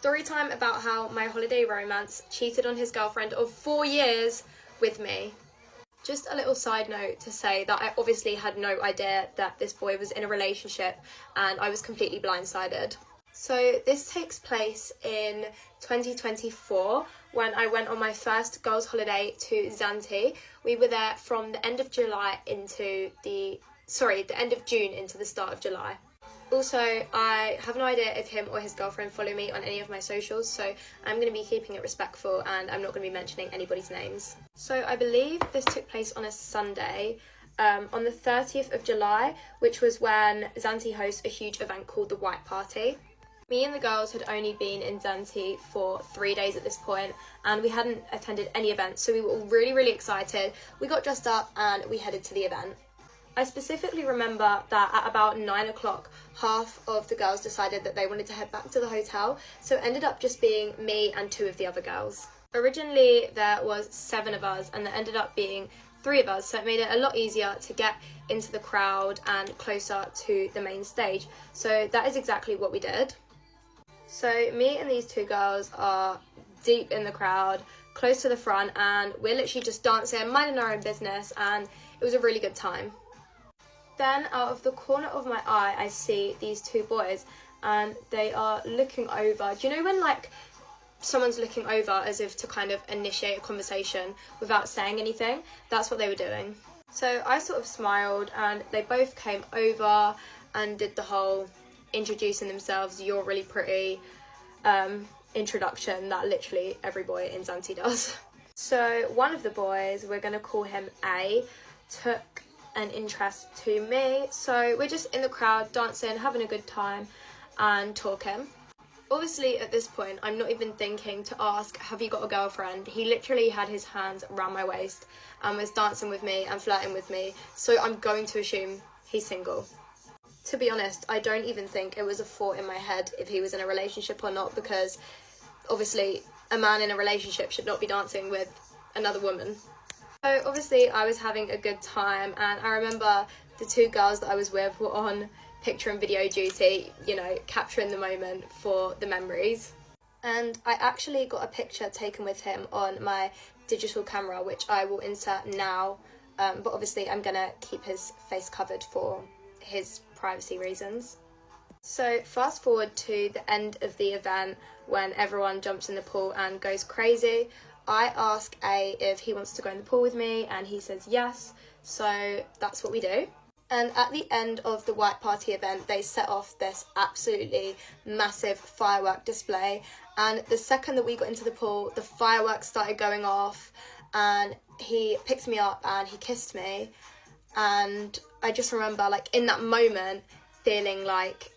Story time about how my holiday romance cheated on his girlfriend of 4 years with me. Just a little side note to say that I obviously had no idea that this boy was in a relationship and I was completely blindsided. So this takes place in 2024 when I went on my first girls' holiday to Zante. We were there from the end of July into the end of June into the start of July. Also, I have no idea if him or his girlfriend follow me on any of my socials, so I'm going to be keeping it respectful and I'm not going to be mentioning anybody's names. So I believe this took place on a Sunday, on the 30th of July, which was when Zante hosts a huge event called the White Party. Me and the girls had only been in Zante for 3 days at this point and we hadn't attended any events, so we were all really excited. We got dressed up and we headed to the event. I specifically remember that at about 9 o'clock, half of the girls decided that they wanted to head back to the hotel, so it ended up just being me and 2 of the other girls. Originally there was 7 of us and there ended up being 3 of us, so it made it a lot easier to get into the crowd and closer to the main stage. So that is exactly what we did. So me and these 2 girls are deep in the crowd, close to the front, and we're literally just dancing, minding our own business, and it was a really good time. Then out of the corner of my eye I see these 2 boys and they are looking over. Do you know when like someone's looking over as if to kind of initiate a conversation without saying anything? That's what they were doing. So I sort of smiled and they both came over and did the whole introducing themselves, "You're really pretty" introduction that literally every boy in Zante does. So one of the boys, we're going to call him A, took an interest to me, so we're just in the crowd dancing, having a good time and talking. Obviously at this point I'm not even thinking to ask, "Have you got a girlfriend?" He literally had his hands around my waist and was dancing with me and flirting with me, so I'm going to assume he's single. To be honest, I don't even think it was a thought in my head if he was in a relationship or not, because obviously a man in a relationship should not be dancing with another woman. So obviously I was having a good time and I remember the 2 girls that I was with were on picture and video duty, you know, capturing the moment for the memories. And I actually got a picture taken with him on my digital camera, which I will insert now, but obviously I'm gonna keep his face covered for his privacy reasons. So fast forward to the end of the event when everyone jumps in the pool and goes crazy. I ask A if he wants to go in the pool with me and he says yes, so that's what we do. And at the end of the White Party event they set off this absolutely massive firework display, and the second that we got into the pool the fireworks started going off and he picked me up and he kissed me, and I just remember like in that moment feeling like,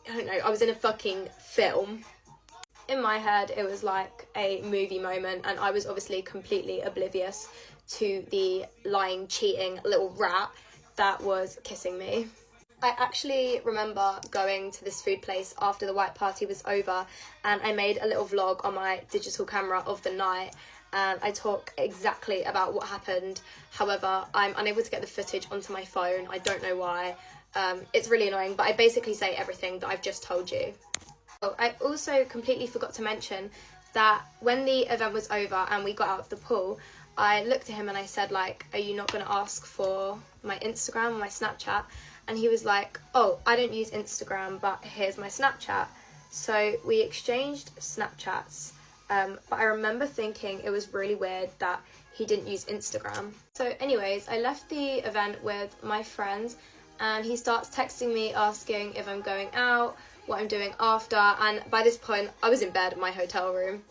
I don't know, I was in a fucking film. In my head it was like a movie moment and I was obviously completely oblivious to the lying, cheating little rat that was kissing me. I actually remember going to this food place after the White Party was over and I made a little vlog on my digital camera of the night and I talk exactly about what happened. However, I'm unable to get the footage onto my phone. I don't know why. It's really annoying, but I basically say everything that I've just told you. Oh, I also completely forgot to mention that when the event was over and we got out of the pool, I looked at him and I said like, "Are you not going to ask for my Instagram or my Snapchat?" And he was like, "Oh, I don't use Instagram, but here's my Snapchat." So we exchanged Snapchats, but I remember thinking it was really weird that he didn't use Instagram. So anyways, I left the event with my friends and he starts texting me asking if I'm going out, what I'm doing after, and by this point I was in bed in my hotel room.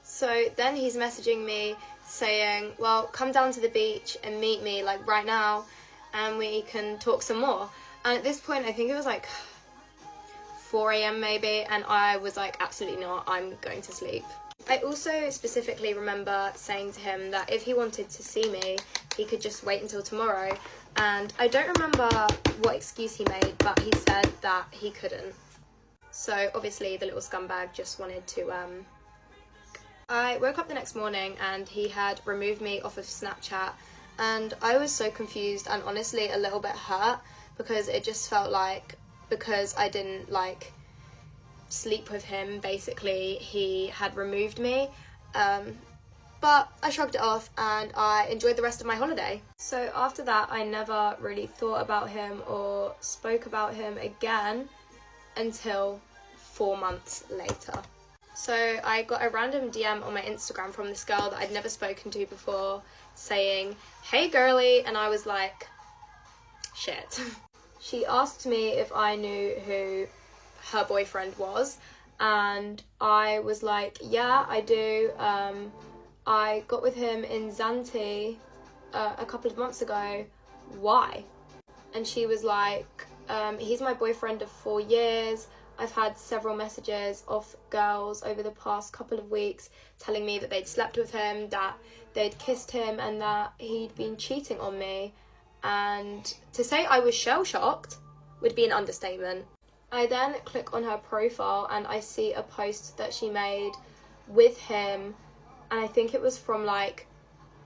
So then he's messaging me saying, "Well, come down to the beach and meet me like right now and we can talk some more." And at this point I think it was like 4 AM maybe, and I was like, absolutely not, I'm going to sleep. I also specifically remember saying to him that if he wanted to see me he could just wait until tomorrow, and I don't remember what excuse he made, but he said that he couldn't. So obviously the little scumbag just wanted to I woke up the next morning and he had removed me off of Snapchat, and I was so confused and honestly a little bit hurt because it just felt like because I didn't like sleep with him. Basically, he had removed me. But I shrugged it off and I enjoyed the rest of my holiday. So after that, I never really thought about him or spoke about him again until 4 months later. So I got a random DM on my Instagram from this girl that I'd never spoken to before saying, "Hey girly," and I was like, shit. She asked me if I knew who her boyfriend was, and I was like, yeah, I do. I got with him in Zante a couple of months ago. Why? And she was like, he's my boyfriend of 4 years. I've had several messages of girls over the past couple of weeks telling me that they'd slept with him, that they'd kissed him, and that he'd been cheating on me. And to say I was shell-shocked would be an understatement. I then click on her profile and I see a post that she made with him, and I think it was from like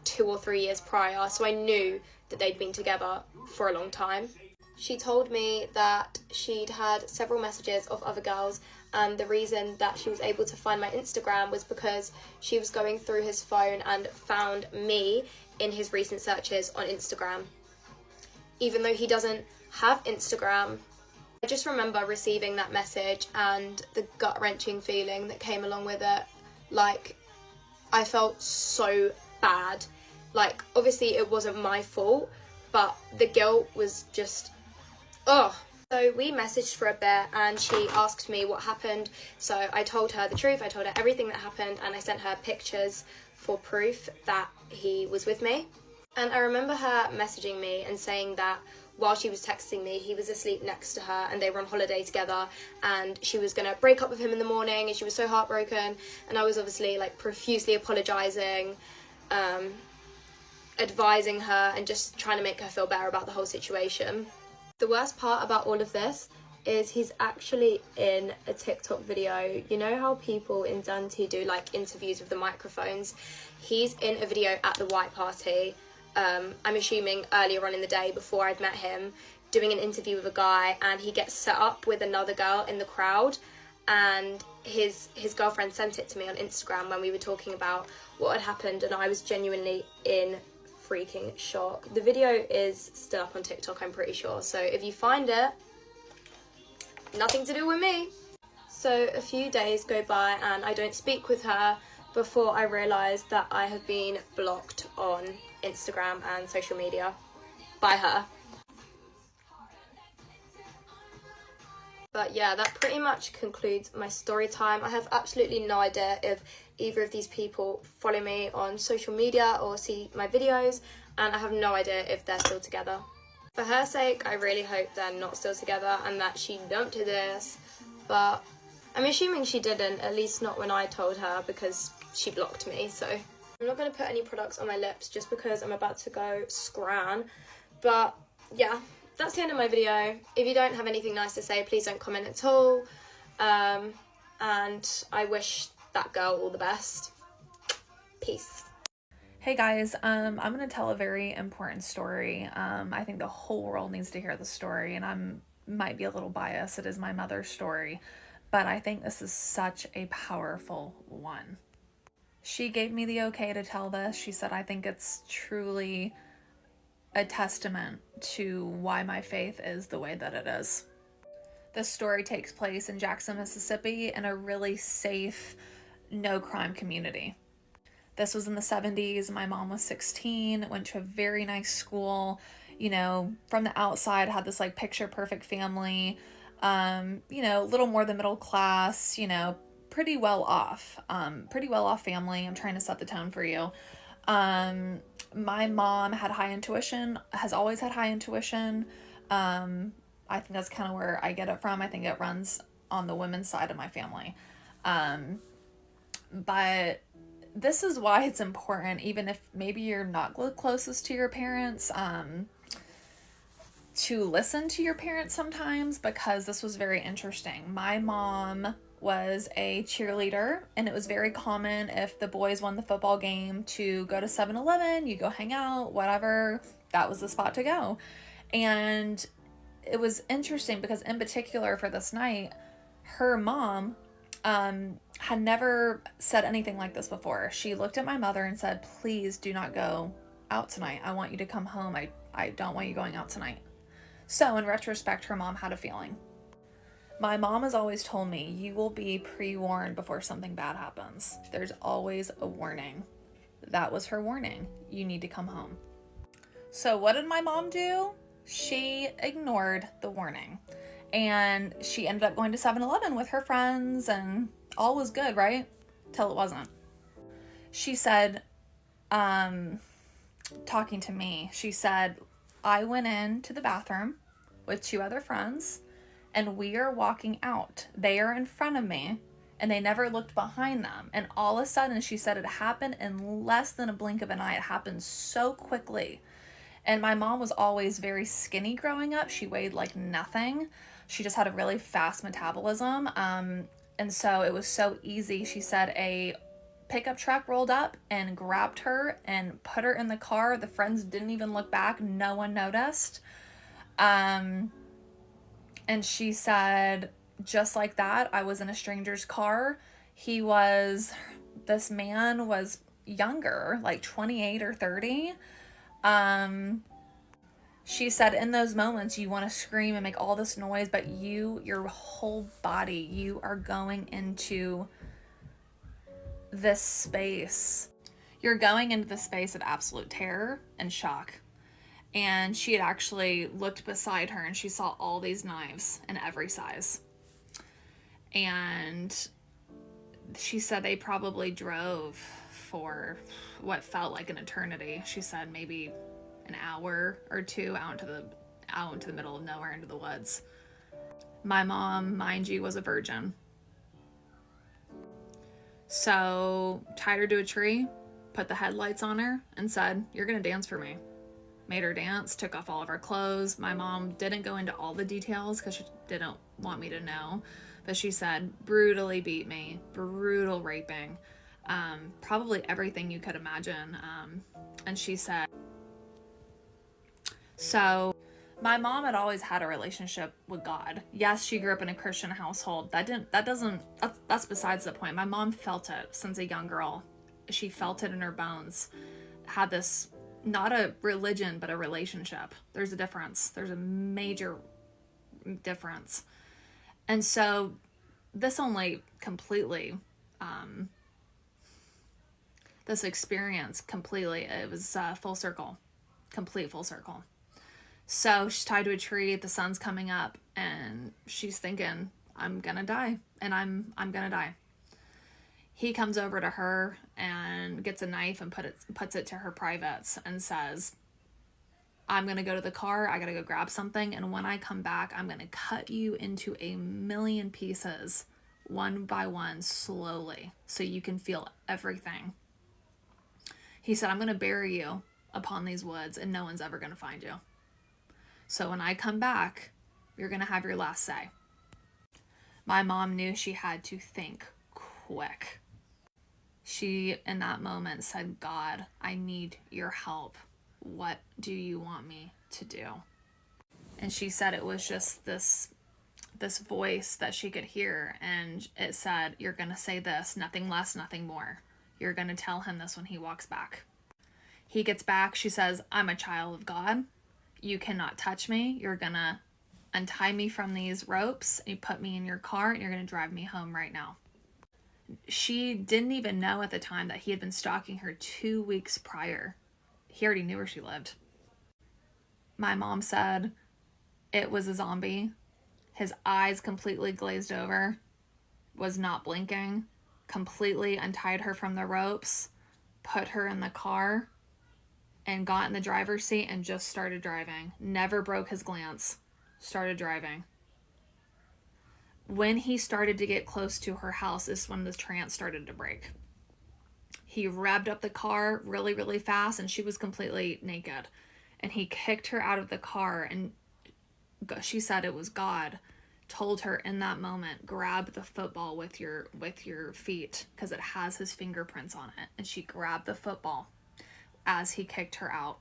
2 or 3 years prior, so I knew that they'd been together for a long time. She told me that she'd had several messages of other girls, and the reason that she was able to find my Instagram was because she was going through his phone and found me in his recent searches on Instagram. Even though he doesn't have Instagram, I just remember receiving that message and the gut-wrenching feeling that came along with it. Like, I felt so bad. Like, obviously it wasn't my fault, but the guilt was just, ugh. So we messaged for a bit and she asked me what happened. So I told her the truth, I told her everything that happened, and I sent her pictures for proof that he was with me. And I remember her messaging me and saying that while she was texting me, he was asleep next to her and they were on holiday together, and she was gonna break up with him in the morning, and she was so heartbroken. And I was obviously like profusely apologising, advising her and just trying to make her feel better about the whole situation. The worst part about all of this is he's actually in a TikTok video. You know how people in Dante do like interviews with the microphones? He's in a video at the white party, I'm assuming earlier on in the day before I'd met him, doing an interview with a guy, and he gets set up with another girl in the crowd, and his girlfriend sent it to me on Instagram when we were talking about what had happened, and I was genuinely in freaking shock. The video is still up on TikTok, I'm pretty sure, so if you find it, nothing to do with me. So a few days go by and I don't speak with her before I realise that I have been blocked on Instagram and social media by her. But yeah, that pretty much concludes my story time. I have absolutely no idea if either of these people follow me on social media or see my videos, and I have no idea if they're still together. For her sake, I really hope they're not still together and that she don't do this, but I'm assuming she didn't, at least not when I told her, because she blocked me. So I'm not going to put any products on my lips just because I'm about to go scran. But yeah, that's the end of my video. If you don't have anything nice to say, please don't comment at all. And I wish that girl all the best. Peace. Hey guys, I'm going to tell a very important story. I think the whole world needs to hear the story, and I might be a little biased. It is my mother's story, but I think this is such a powerful one. She gave me the okay to tell this. She said, I think it's truly a testament to why my faith is the way that it is. This story takes place in Jackson, Mississippi, in a really safe, no crime community. This was in the 70s. My mom was 16, went to a very nice school, you know, from the outside had this like picture perfect family, you know, a little more than middle class, you know, pretty well off family. I'm trying to set the tone for you. My mom had high intuition, has always had high intuition. I think that's kind of where I get it from. I think it runs on the women's side of my family. But this is why it's important, even if maybe you're not closest to your parents, to listen to your parents sometimes, because this was very interesting. My mom was a cheerleader, and it was very common if the boys won the football game to go to 7-Eleven, you go hang out, whatever, that was the spot to go. And it was interesting because in particular for this night, Her mom had never said anything like this before. She looked at my mother and said, "Please do not go out tonight. I want you to come home. I don't want you going out tonight." So in retrospect, her mom had a feeling. My mom has always told me, you will be pre-warned before something bad happens. There's always a warning. That was her warning. You need to come home. So what did my mom do? She ignored the warning. And she ended up going to 7-Eleven with her friends, and all was good, right? Till it wasn't. She said, talking to me, she said, "I went into the bathroom with 2 other friends, and we are walking out. They are in front of me, and they never looked behind them. And all of a sudden," she said, "it happened in less than a blink of an eye. It happened so quickly." And my mom was always very skinny growing up. She weighed like nothing. She just had a really fast metabolism. And so it was so easy. She said a pickup truck rolled up and grabbed her and put her in the car. The friends didn't even look back. No one noticed. And she said, just like that, I was in a stranger's car. This man was younger, like 28 or 30. She said in those moments, you want to scream and make all this noise, but your whole body, you are going into this space. You're going into the space of absolute terror and shock. And she had actually looked beside her and she saw all these knives in every size. And she said they probably drove for what felt like an eternity. She said maybe an hour or 2 out into the middle of nowhere, into the woods. My mom, mind you, was a virgin. So tied her to a tree, put the headlights on her, and said, "You're gonna dance for me." Made her dance, took off all of her clothes. My mom didn't go into all the details because she didn't want me to know, but she said brutally beat me, brutal raping, probably everything you could imagine. And she said, so my mom had always had a relationship with God. Yes, she grew up in a Christian household. That's besides the point. My mom felt it since a young girl. She felt it in her bones. Had this, not a religion, but a relationship. There's a difference. There's a major difference. And so this only completely, this experience completely, it was full circle, complete full circle. So she's tied to a tree, the sun's coming up, and she's thinking, I'm gonna die, and I'm gonna die. He comes over to her and gets a knife and puts it to her privates and says, "I'm gonna go to the car, I gotta go grab something, and when I come back, I'm gonna cut you into a million pieces, one by one, slowly, so you can feel everything." He said, "I'm gonna bury you upon these woods, and no one's ever gonna find you. So when I come back, you're going to have your last say." My mom knew she had to think quick. She, in that moment, said, "God, I need your help. What do you want me to do?" And she said it was just this voice that she could hear, and it said, "You're going to say this, nothing less, nothing more. You're going to tell him this when he walks back." He gets back, she says, "I'm a child of God. You cannot touch me. You're gonna untie me from these ropes. You put me in your car and you're gonna drive me home right now." She didn't even know at the time that he had been stalking her 2 weeks prior. He already knew where she lived. My mom said it was a zombie. His eyes completely glazed over, was not blinking, completely untied her from the ropes, put her in the car, and got in the driver's seat and just started driving. Never broke his glance. Started driving. When he started to get close to her house is when the trance started to break. He revved up the car really, really fast, and she was completely naked. And he kicked her out of the car, and she said it was God told her in that moment, grab the football with your feet, because it has his fingerprints on it. And she grabbed the football as he kicked her out.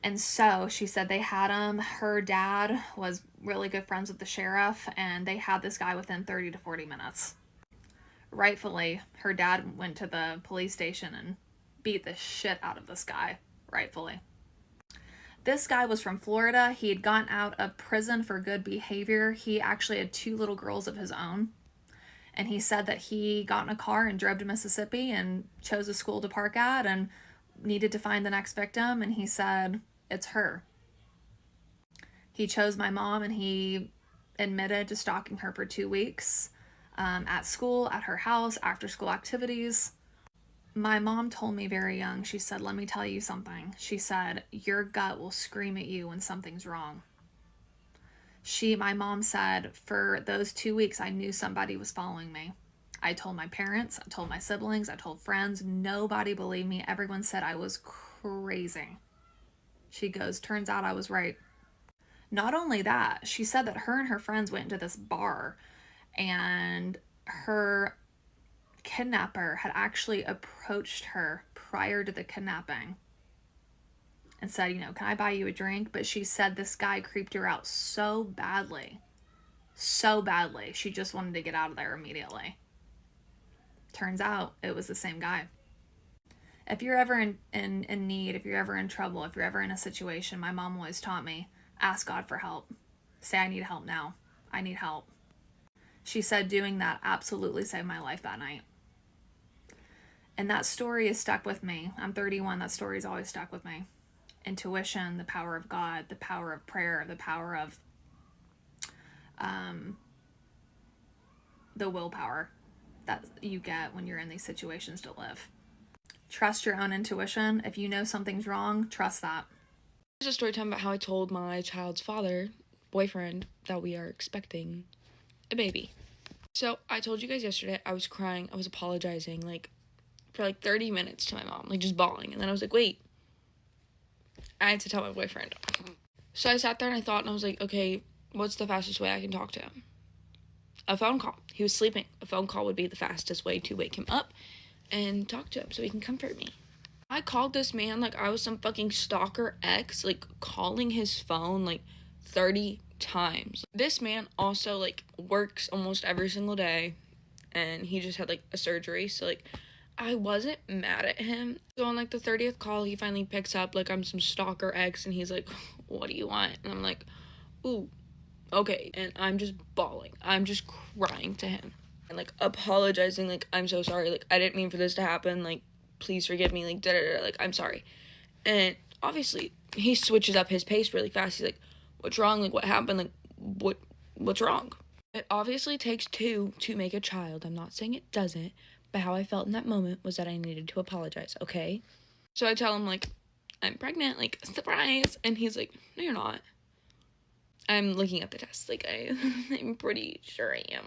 And so she said they had him. Her dad was really good friends with the sheriff, and they had this guy within 30 to 40 minutes. Rightfully, her dad went to the police station and beat the shit out of this guy. Rightfully. This guy was from Florida. He had gotten out of prison for good behavior. He actually had 2 little girls of his own. And he said that he got in a car and drove to Mississippi and chose a school to park at and needed to find the next victim. And he said, it's her. He chose my mom, and he admitted to stalking her for 2 weeks at school, at her house, after school activities. My mom told me very young, she said, let me tell you something. She said, your gut will scream at you when something's wrong. My mom said, for those 2 weeks, I knew somebody was following me. I told my parents, I told my siblings, I told friends. Nobody believed me. Everyone said I was crazy. She goes, turns out I was right. Not only that, she said that her and her friends went into this bar, and her kidnapper had actually approached her prior to the kidnapping and said, can I buy you a drink? But she said this guy creeped her out so badly, she just wanted to get out of there immediately. Turns out it was the same guy. If you're ever in need, if you're ever in trouble, if you're ever in a situation, my mom always taught me, ask God for help. Say, I need help now. I need help. She said doing that absolutely saved my life that night. And that story is stuck with me. I'm 31. That story's always stuck with me. Intuition, the power of God, the power of prayer, the power of the willpower that you get when you're in these situations to live. Trust your own intuition. If you know something's wrong, trust that. There's a story time about how I told my child's boyfriend, that we are expecting a baby. So I told you guys yesterday I was crying. I was apologizing for 30 minutes to my mom, just bawling. And then I was like, wait, I had to tell my boyfriend. So I sat there and I thought, and I was like, okay, what's the fastest way I can talk to him? A phone call. He was sleeping. A phone call would be the fastest way to wake him up and talk to him so he can comfort me. I called this man like I was some fucking stalker ex, calling his phone 30 times. This man also works almost every single day, and he just had a surgery, so I wasn't mad at him. So on the 30th call, he finally picks up I'm some stalker ex, and he's like, what do you want? And I'm like, ooh, okay. And I'm just bawling. I'm just crying to him and apologizing, I'm so sorry, I didn't mean for this to happen, please forgive me, I'm sorry. And obviously he switches up his pace really fast. He's like, what's wrong? What happened? What's wrong? It obviously takes 2 to make a child. I'm not saying it doesn't, but how I felt in that moment was that I needed to apologize, okay? So I tell him I'm pregnant, surprise. And he's like, no, you're not. I'm looking at the test, I'm pretty sure I am,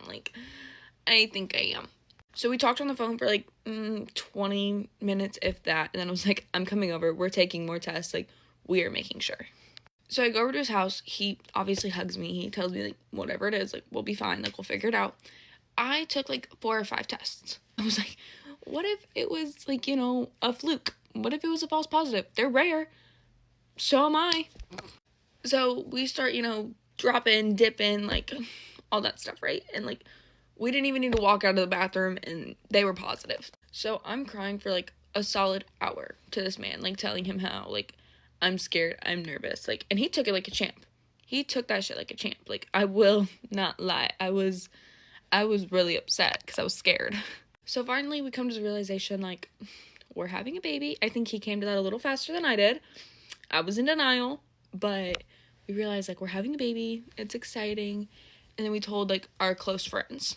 I think I am. So we talked on the phone for 20 minutes, if that, and then I was like, I'm coming over, we're taking more tests, we are making sure. So I go over to his house. He obviously hugs me. He tells me whatever it is, we'll be fine, we'll figure it out. I took 4 or 5 tests. I was like, what if it was a fluke? What if it was a false positive? They're rare. So am I. So we start, drop in, dip in, all that stuff, right? And we didn't even need to walk out of the bathroom, and they were positive. So I'm crying for a solid hour to this man, telling him how I'm scared, I'm nervous, and he took it like a champ. He took that shit like a champ. I will not lie, I was really upset because I was scared. So finally we come to the realization we're having a baby. I think he came to that a little faster than I did. I was in denial, but we realized we're having a baby. It's exciting. And then we told our close friends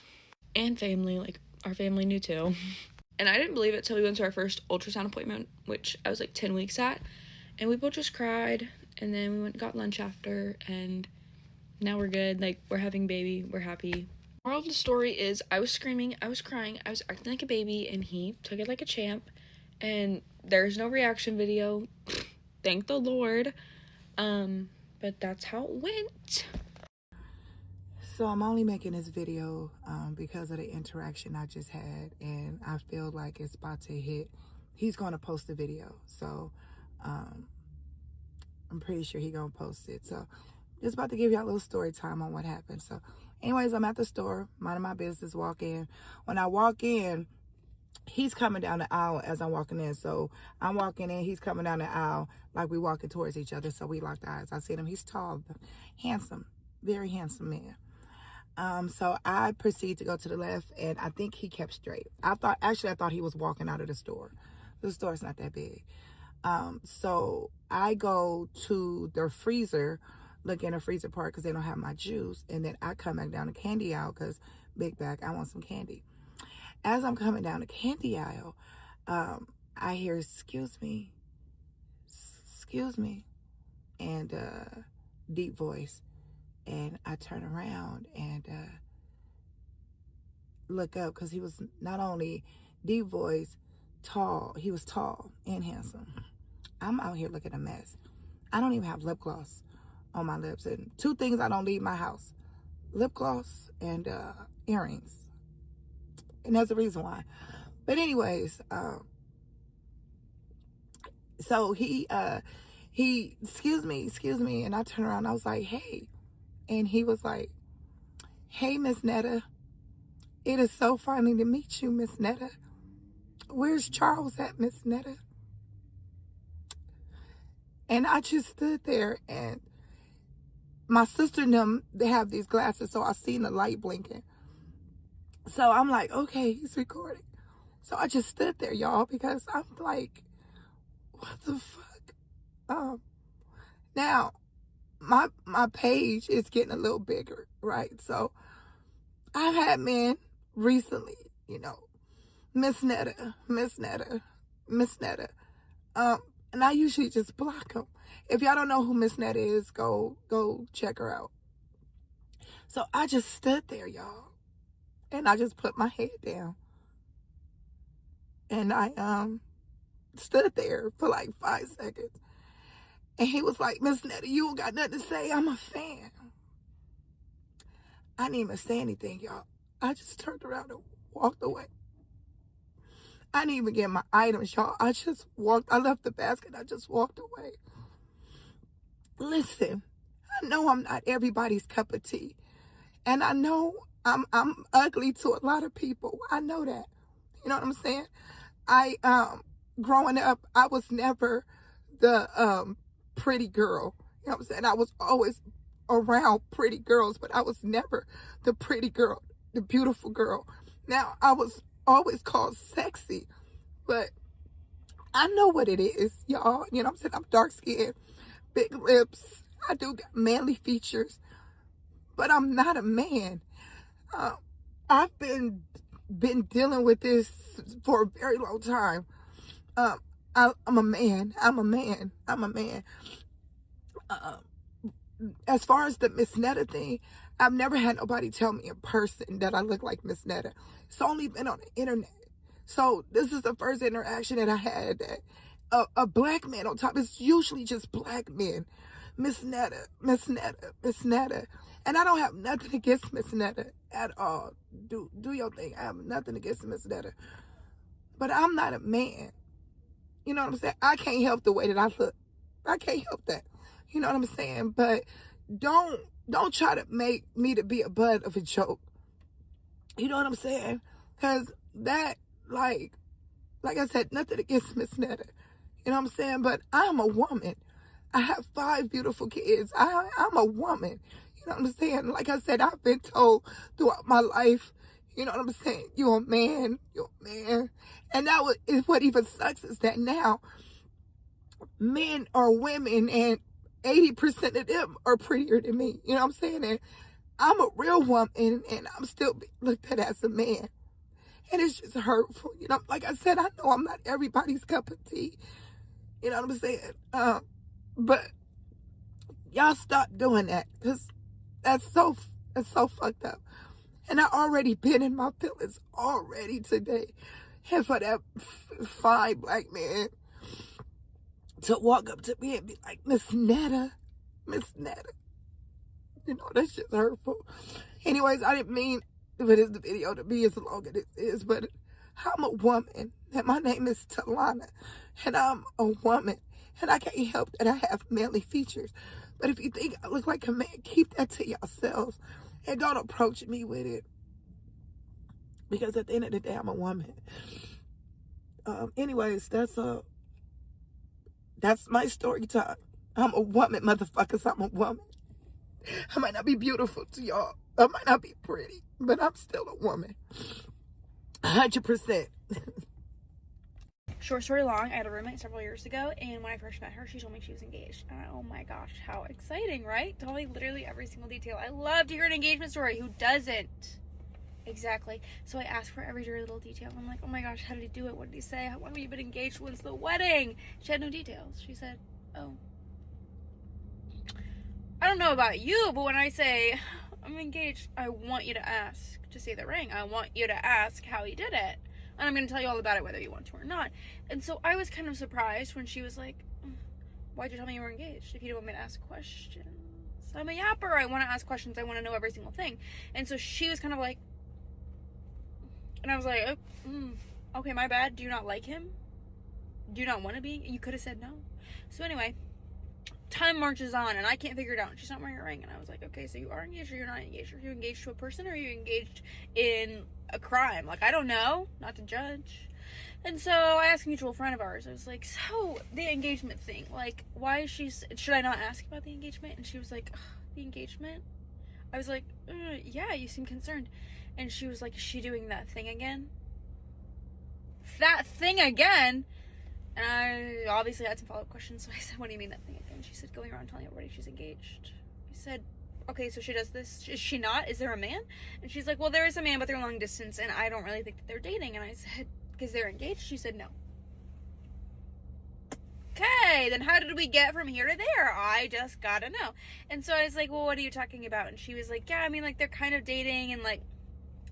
and family. Our family knew too. And I didn't believe it till we went to our first ultrasound appointment, which I was 10 weeks at. And we both just cried. And then we went and got lunch after. And now we're good. We're having a baby. We're happy. Moral of the story is I was screaming. I was crying. I was acting like a baby. And he took it like a champ. And there's no reaction video. Thank the Lord. But that's how it went. So I'm only making this video because of the interaction I just had, and I feel like it's about to hit. He's going to post the video, so I'm pretty sure he gonna post it. So just about to give y'all a little story time on what happened. So anyways, I'm at the store, minding my business, walk in. When I walk in, he's coming down the aisle as I'm walking in. So I'm walking in, he's coming down the aisle like we walking towards each other. So we locked eyes. I see him. He's tall, handsome, very handsome man. So I proceed to go to the left, and I think he kept straight. I thought he was walking out of the store. The store's not that big. So I go to their freezer, look in the freezer part because they don't have my juice. And then I come back down the candy aisle because big bag, I want some candy. As I'm coming down the candy aisle, I hear, excuse me, and deep voice. And I turn around and look up because he was not only deep voice, tall, he was tall and handsome. I'm out here looking a mess. I don't even have lip gloss on my lips. And 2 things I don't leave my house: lip gloss and earrings. And that's the reason why. But anyways, so he excuse me, and I turned around and I was like, hey. And he was like, hey, Miss Netta, it is so funny to meet you, Miss Netta. Where's Charles at, Miss Netta? And I just stood there, and my sister and them, they have these glasses, so I seen the light blinking. So I'm like, okay, he's recording. So I just stood there, y'all, because I'm like, what the fuck? Now, my page is getting a little bigger, right? So I've had men recently, you know, Miss Netta. And I usually just block them. If y'all don't know who Miss Netta is, go check her out. So I just stood there, y'all, and I just put my head down, and I stood there for like 5 seconds. And he was like, Miss Netta, you don't got nothing to say. I'm a fan. I didn't even say anything, y'all. I just turned around and walked away. I didn't even get my items, y'all. I left the basket. I just walked away. Listen, I know I'm not everybody's cup of tea. And I know I'm ugly to a lot of people. I know that. You know what I'm saying? Growing up, I was never the pretty girl. You know what I'm saying? I was always around pretty girls, but I was never the pretty girl, the beautiful girl. Now, I was always called sexy, but I know what it is, y'all. You know what I'm saying? I'm dark skinned, big lips. I do got manly features, but I'm not a man. I've been dealing with this for a very long time. I'm a man. As far as the Miss Netta thing, I've never had nobody tell me in person that I look like Miss Netta. It's only been on the internet. So this is the first interaction that I had that a black man on top. It's usually just black men. Miss Netta. And I don't have nothing against Miss Netta at all. Do your thing. I have nothing against Miss Netta. But I'm not a man. You know what I'm saying? I can't help the way that I look. I can't help that. You know what I'm saying? But don't try to make me to be a butt of a joke. You know what I'm saying? Because that, like I said, nothing against Miss Netta. You know what I'm saying? But I'm a woman. I have 5 beautiful kids. I'm a woman. You know what I'm saying? Like I said, I've been told throughout my life, you know what I'm saying? You're a man. And that is what even sucks, is that now men are women and 80% of them are prettier than me. You know what I'm saying? And I'm a real woman and I'm still being looked at as a man. And it's just hurtful. You know, like I said, I know I'm not everybody's cup of tea. You know what I'm saying? But y'all stop doing that, because that's so fucked up. And I already been in my feelings already today. And for that fine black man to walk up to me and be like, Miss Netta. You know, that's just hurtful. Anyways, I didn't mean for this video to be as long as it is, but I'm a woman, and my name is Talana, and I'm a woman, And I can't help that I have manly features. But if you think I look like a man, keep that to yourselves. And don't approach me with it. Because at the end of the day, I'm a woman. Anyways, that's my story time. I'm a woman, motherfuckers. I'm a woman. I might not be beautiful to y'all. I might not be pretty. But I'm still a woman. 100%. Short story long, I had a roommate several years ago, and when I first met her, she told me she was engaged. And oh my gosh, how exciting, right? Told me literally every single detail. I love to hear an engagement story. Who doesn't? Exactly. So I asked for every little detail. I'm like, oh my gosh, how did he do it? What did he say? How long have you been engaged? When's the wedding? She had no details. She said, oh, I don't know about you, but when I say I'm engaged, I want you to ask to see the ring. I want you to ask how he did it. And I'm going to tell you all about it whether you want to or not. And so I was kind of surprised when she was like, why'd you tell me you were engaged if you didn't want me to ask questions? I'm a yapper. I want to ask questions. I want to know every single thing. And so she was kind of like, and I was like, okay, my bad. Do you not like him? Do you not want to be? You could have said no. So anyway, time marches on and I can't figure it out. She's not wearing a ring. And I was like, okay, so you are engaged or you're not engaged? Are you engaged to a person or are you engaged in a crime? Like, I don't know. Not to judge. And so I asked a mutual friend of ours. I was like, so the engagement thing, like, why is should I not ask about the engagement? And she was like, the engagement? I was like, yeah, you seem concerned. And she was like, is she doing that thing again? That thing again? And I obviously had some follow-up questions, so I said, what do you mean that thing again? She said, going around telling everybody she's engaged. I said, okay, so she does this. Is she not? Is there a man? And she's like, well, there is a man, but they're long distance, and I don't really think that they're dating. And I said, because they're engaged? She said, no. Okay, then how did we get from here to there? I just gotta know. And so I was like, well, what are you talking about? And she was like, yeah, I mean, like, they're kind of dating, and, like,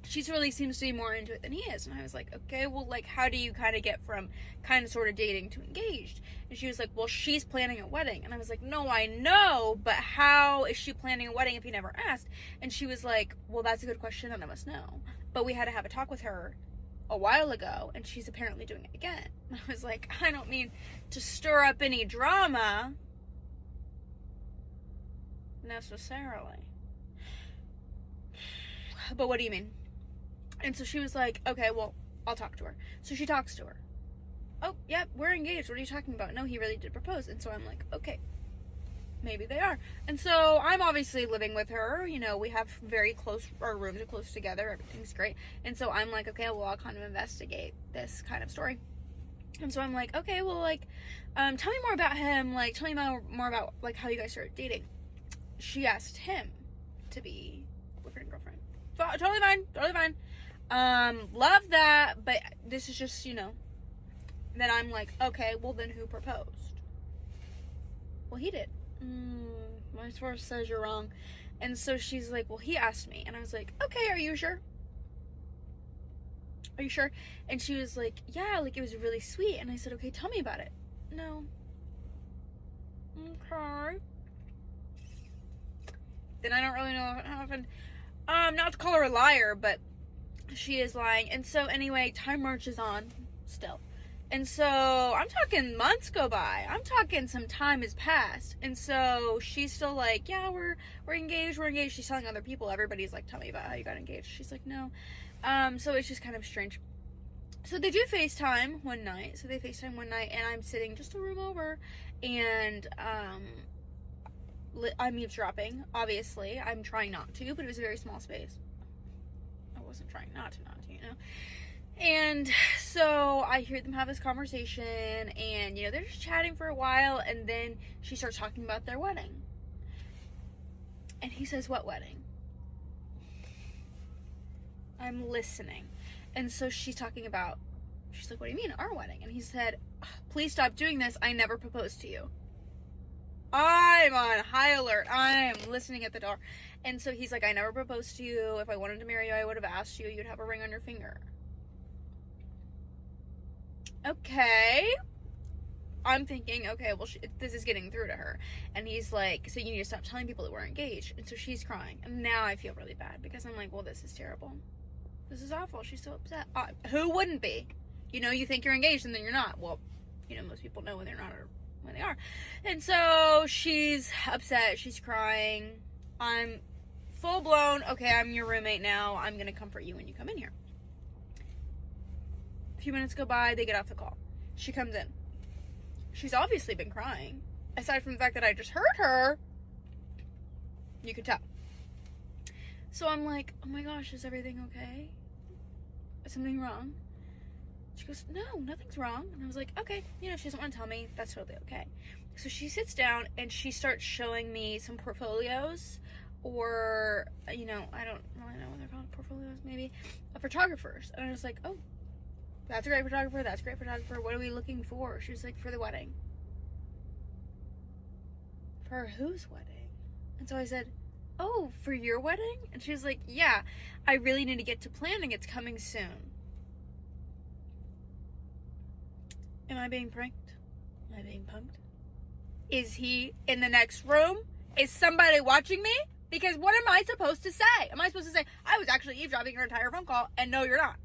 she really seems to be more into it than he is. And I was like, okay, well, like, how do you kind of get from kind of sort of dating to engaged? And she was like, well, she's planning a wedding. And I was like, no, I know, but how is she planning a wedding if he never asked? And she was like, well, that's a good question and I must know. But we had to have a talk with her a while ago, and she's apparently doing it again. And I was like, I don't mean to stir up any drama necessarily. But what do you mean? And so she was like, okay, well, I'll talk to her. So she talks to her. Oh, yeah, we're engaged. What are you talking about? No, he really did propose. And so I'm like, okay, maybe they are. And so I'm obviously living with her. You know, we have very close, our rooms are close together. Everything's great. And so I'm like, okay, well, I'll kind of investigate this kind of story. And so I'm like, okay, well, like, tell me more about him. Like, tell me more about, like, how you guys started dating. She asked him to be boyfriend and girlfriend. Totally fine. Love that, but this is just, you know, then I'm like, okay, well then who proposed? Well, he did. My source says you're wrong. And so she's like, well, he asked me. And I was like, okay, are you sure? Are you sure? And she was like, yeah, like, it was really sweet. And I said, okay, tell me about it. No. Okay. Then I don't really know what happened. Not to call her a liar, but she is lying. And so anyway, time marches on still. And so I'm talking months go by. I'm talking some time has passed. And so she's still like, yeah, we're engaged. She's telling other people. Everybody's like, tell me about how you got engaged. She's like, no. So it's just kind of strange. So they do FaceTime one night. And I'm sitting just a room over. And I'm eavesdropping, obviously. I'm trying not to, but it was a very small space. I wasn't trying not to, you know. And so I hear them have this conversation, and, you know, they're just chatting for a while, and then she starts talking about their wedding. And he says, what wedding? I'm listening. And so she's like, what do you mean, our wedding? And he said, please stop doing this. I never proposed to you. I'm on high alert. I'm listening at the door. And so he's like, I never proposed to you. If I wanted to marry you, I would have asked you. You'd have a ring on your finger. Okay. I'm thinking, okay, well, this is getting through to her. And he's like, so you need to stop telling people that we're engaged. And so she's crying. And now I feel really bad because I'm like, well, this is terrible. This is awful. She's so upset. Who wouldn't be? You know, you think you're engaged and then you're not. Well, you know, most people know when they're not or when they are. And so she's upset, she's crying. I'm full blown, okay, I'm your roommate now, I'm gonna comfort you when you come in here. A few minutes go by, they get off the call. She comes in. She's obviously been crying. Aside from the fact that I just heard her, you could tell. So I'm like, oh my gosh, is everything okay? Is something wrong? She goes, no, nothing's wrong. And I was like, okay, she doesn't want to tell me. That's totally okay. So she sits down and she starts showing me some portfolios, or, I don't really know what they're called, portfolios maybe, of photographers. And I was like, oh, that's a great photographer, that's a great photographer. What are we looking for? She was like, for the wedding. For whose wedding? And so I said, oh, for your wedding? And she was like, yeah, I really need to get to planning. It's coming soon. Am I being pranked? Am I being punked? Is he in the next room? Is somebody watching me? Because what am I supposed to say? Am I supposed to say, I was actually eavesdropping your entire phone call, and no, you're not?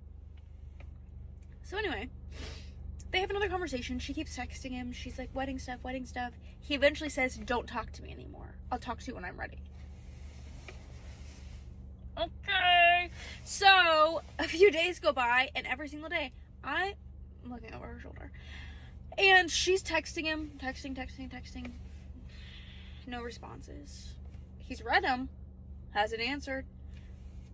So anyway, they have another conversation. She keeps texting him. She's like, wedding stuff, wedding stuff. He eventually says, don't talk to me anymore. I'll talk to you when I'm ready. Okay. So a few days go by, and every single day, I'm looking over her shoulder. And she's texting him, texting. No responses. He's read them, hasn't answered.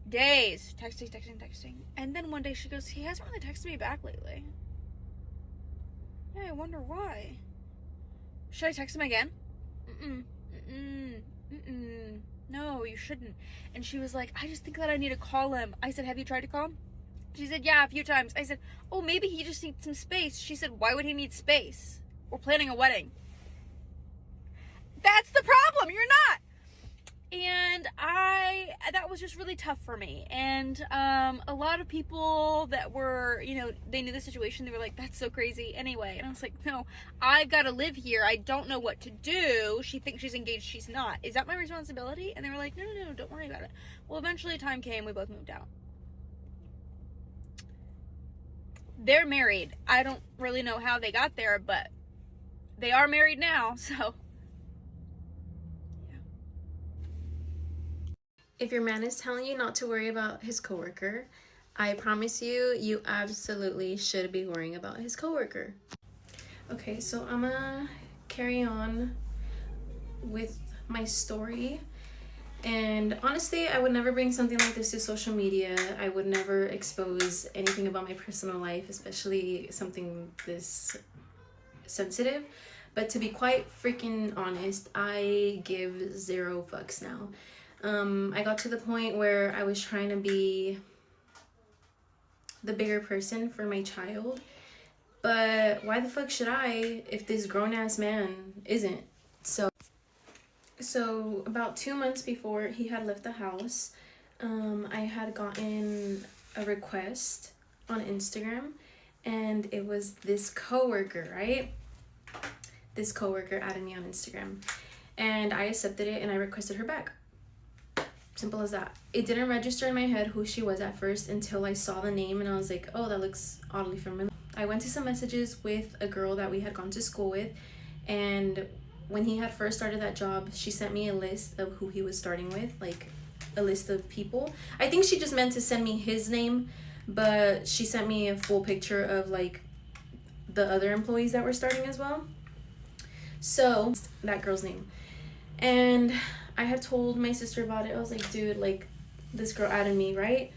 Days, texting. And then one day she goes, he hasn't really texted me back lately. Yeah, I wonder why. Should I text him again? No, you shouldn't. And she was like, I just think that I need to call him. I said, have you tried to call him? She said, yeah, a few times. I said, oh, maybe he just needs some space. She said, why would he need space? We're planning a wedding. That's the problem. You're not. And that was just really tough for me. And a lot of people that were, they knew the situation. They were like, that's so crazy anyway. And I was like, no, I've got to live here. I don't know what to do. She thinks she's engaged. She's not. Is that my responsibility? And they were like, no, don't worry about it. Well, eventually time came. We both moved out. They're married. I don't really know how they got there, but they are married now, so. If your man is telling you not to worry about his coworker, I promise you, you absolutely should be worrying about his coworker. Okay, so I'm gonna carry on with my story. And honestly, I would never bring something like this to social media. I would never expose anything about my personal life, especially something this sensitive. But to be quite freaking honest, I give 0 fucks now. I got to the point where I was trying to be the bigger person for my child. But why the fuck should I if this grown-ass man isn't? So about 2 months before he had left the house, I had gotten a request on Instagram, and it was this coworker, right? This coworker added me on Instagram, and I accepted it and I requested her back. Simple as that. It didn't register in my head who she was at first until I saw the name and I was like, oh, that looks oddly familiar. I went to some messages with a girl that we had gone to school with, and when he had first started that job, she sent me a list of who he was starting with, like a list of people. I think she just meant to send me his name, but she sent me a full picture of like the other employees that were starting as well. So that girl's name. And I had told my sister about it. I was like, dude, like this girl added me, right?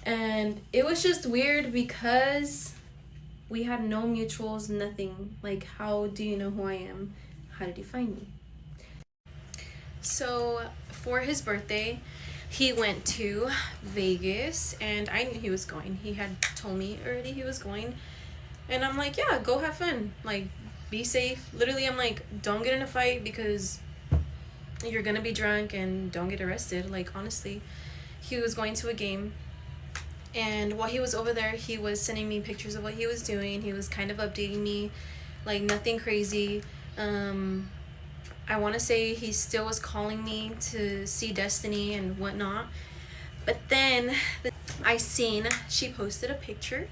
And it was just weird because we had no mutuals, nothing. Like, how do you know who I am? How did you find me? So for his birthday, he went to Vegas, and I knew he was going. He had told me already he was going, and I'm like, yeah, go have fun, like be safe. Literally, I'm like, don't get in a fight because you're gonna be drunk, and don't get arrested. Like, honestly, he was going to a game, and while he was over there, he was sending me pictures of what he was doing. He was kind of updating me, like nothing crazy. I want to say he still was calling me to see Destiny and whatnot, but then I seen she posted a picture,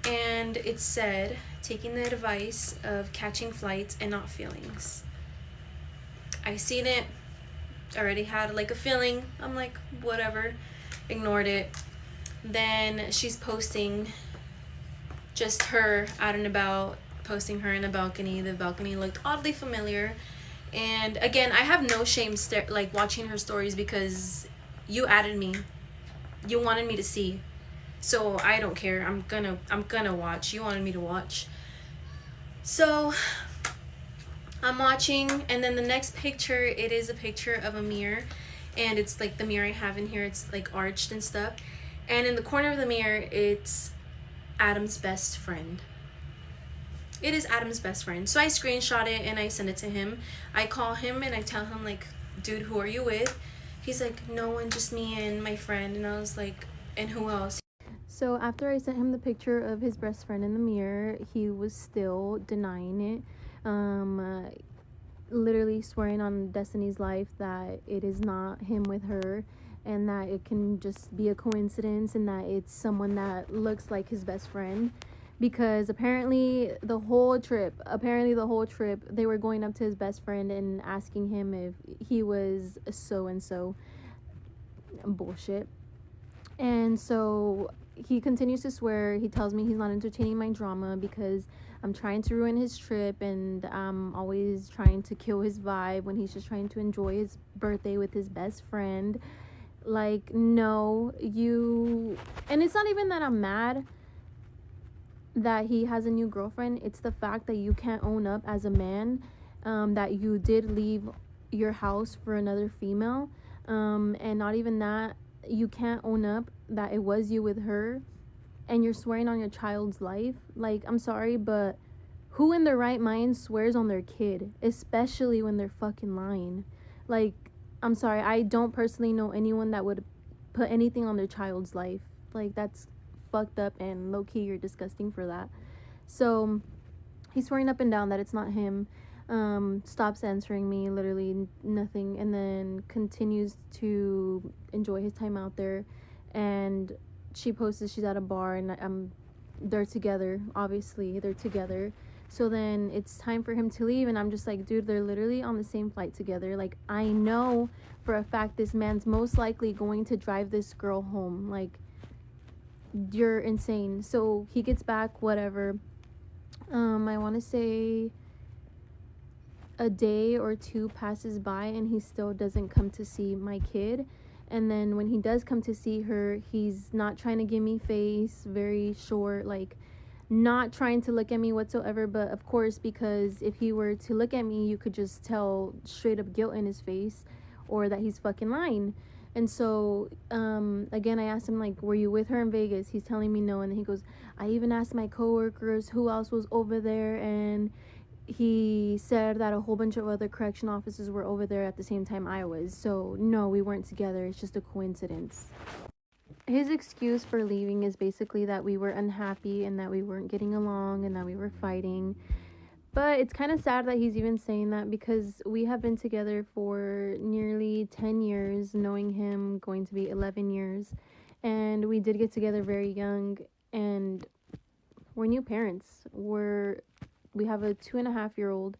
and and it said, taking the advice of catching flights and not feelings. I seen it, already had like a feeling. I'm like, whatever, ignored it. Then she's posting just her out and about, posting her in a balcony. The balcony looked oddly familiar. And again, I have no shame like watching her stories because you added me. You wanted me to see. So I don't care. I'm gonna watch. You wanted me to watch. So I'm watching, and then the next picture, it is a picture of a mirror, and it's like the mirror I have in here, it's like arched and stuff. And in the corner of the mirror, it's Adam's best friend. It is Adam's best friend. So I screenshot it and I send it to him. I call him and I tell him, like, dude, who are you with? He's like, no one, just me and my friend. And I was like, and who else? So after I sent him the picture of his best friend in the mirror, he was still denying it. Literally swearing on Destiny's life that it is not him with her, and that it can just be a coincidence, and that it's someone that looks like his best friend. Because apparently the whole trip they were going up to his best friend and asking him if he was so and so. Bullshit. And so he continues to swear. He tells me he's not entertaining my drama because I'm trying to ruin his trip, and I'm always trying to kill his vibe when he's just trying to enjoy his birthday with his best friend. Like, no, and it's not even that I'm mad that he has a new girlfriend. It's the fact that you can't own up as a man, that you did leave your house for another female, and not even that, you can't own up that it was you with her, and you're swearing on your child's life. Like, I'm sorry, but who in their right mind swears on their kid, especially when they're fucking lying? Like, I'm sorry, I don't personally know anyone that would put anything on their child's life. Like, that's fucked up, and low-key you're disgusting for that. So he's swearing up and down that it's not him. Stops answering me, literally nothing, and then continues to enjoy his time out there. And she posts she's at a bar, and they're together. Obviously they're together. So then it's time for him to leave, and I'm just like, dude, they're literally on the same flight together. Like, I know for a fact this man's most likely going to drive this girl home. Like, you're insane. So he gets back, whatever. I want to say a day or two passes by, and he still doesn't come to see my kid. And then when he does come to see her, he's not trying to give me face, very short, like not trying to look at me whatsoever. But of course, because if he were to look at me, you could just tell straight up guilt in his face, or that he's fucking lying. And so again, I asked him, like, were you with her in Vegas? He's telling me no. And then he goes, I even asked my coworkers who else was over there, and he said that a whole bunch of other correction officers were over there at the same time I was. So no, we weren't together. It's just a coincidence. His excuse for leaving is basically that we were unhappy, and that we weren't getting along, and that we were fighting. But it's kind of sad that he's even saying that, because we have been together for nearly 10 years, knowing him going to be 11 years. And we did get together very young, and we're new parents. We have a 2.5-year-old.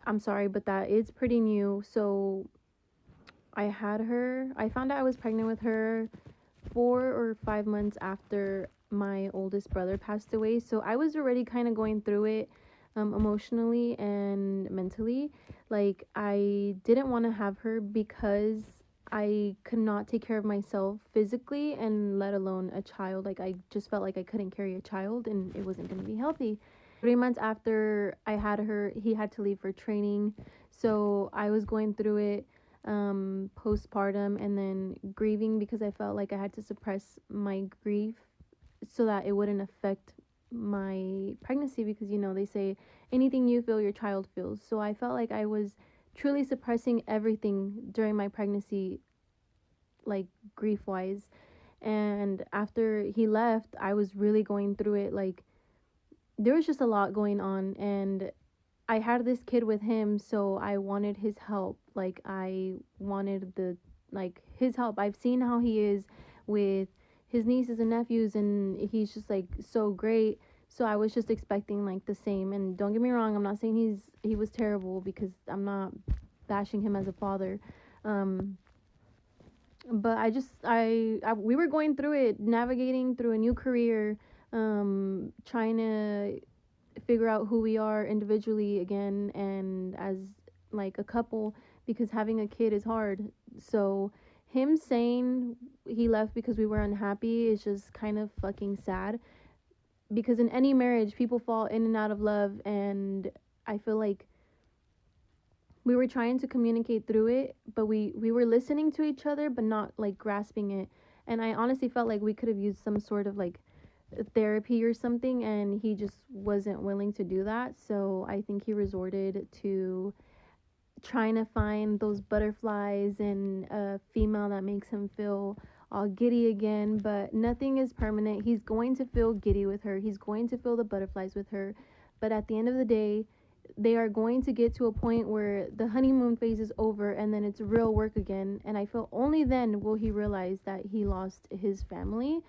I'm sorry, but that is pretty new. So I found out I was pregnant with her 4 or 5 months after my oldest brother passed away. So I was already kind of going through it, emotionally and mentally. Like, I didn't want to have her because I could not take care of myself physically, and let alone a child. Like, I just felt like I couldn't carry a child, and it wasn't going to be healthy. 3 months after I had her, he had to leave for training. So I was going through it, postpartum, and then grieving, because I felt like I had to suppress my grief so that it wouldn't affect my pregnancy, because they say anything you feel your child feels. So I felt like I was truly suppressing everything during my pregnancy, like grief wise. And after he left, I was really going through it. Like, there was just a lot going on, and I had this kid with him, so I wanted his help. Like, I wanted his help. I've seen how he is with his nieces and nephews, and he's just like so great. So I was just expecting like the same. And don't get me wrong, I'm not saying he was terrible, because I'm not bashing him as a father. But we were going through it, navigating through a new career, trying to figure out who we are individually again and as like a couple, because having a kid is hard. So him saying he left because we were unhappy is just kind of fucking sad, because in any marriage people fall in and out of love, and I feel like we were trying to communicate through it, but we were listening to each other but not like grasping it. And I honestly felt like we could have used some sort of like therapy or something, and he just wasn't willing to do that. So I think he resorted to trying to find those butterflies and a female that makes him feel all giddy again. But nothing is permanent. He's going to feel giddy with her, he's going to feel the butterflies with her, but at the end of the day they are going to get to a point where the honeymoon phase is over, and then it's real work again. And I feel only then will he realize that he lost his family.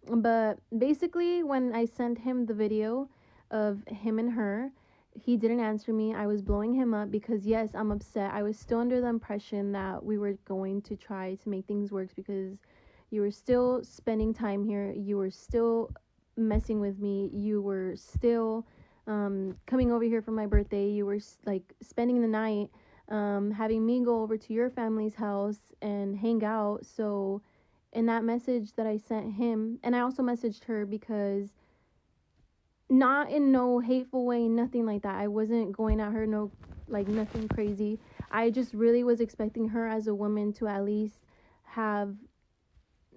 But basically, when I sent him the video of him and her, he didn't answer me. I was blowing him up because, yes, I'm upset. I was still under the impression that we were going to try to make things work, because you were still spending time here. You were still messing with me. You were still coming over here for my birthday. You were like spending the night, having me go over to your family's house and hang out. So in that message that I sent him, and I also messaged her, because not in no hateful way, nothing like that. I wasn't going at her, no, like nothing crazy. I just really was expecting her as a woman to at least have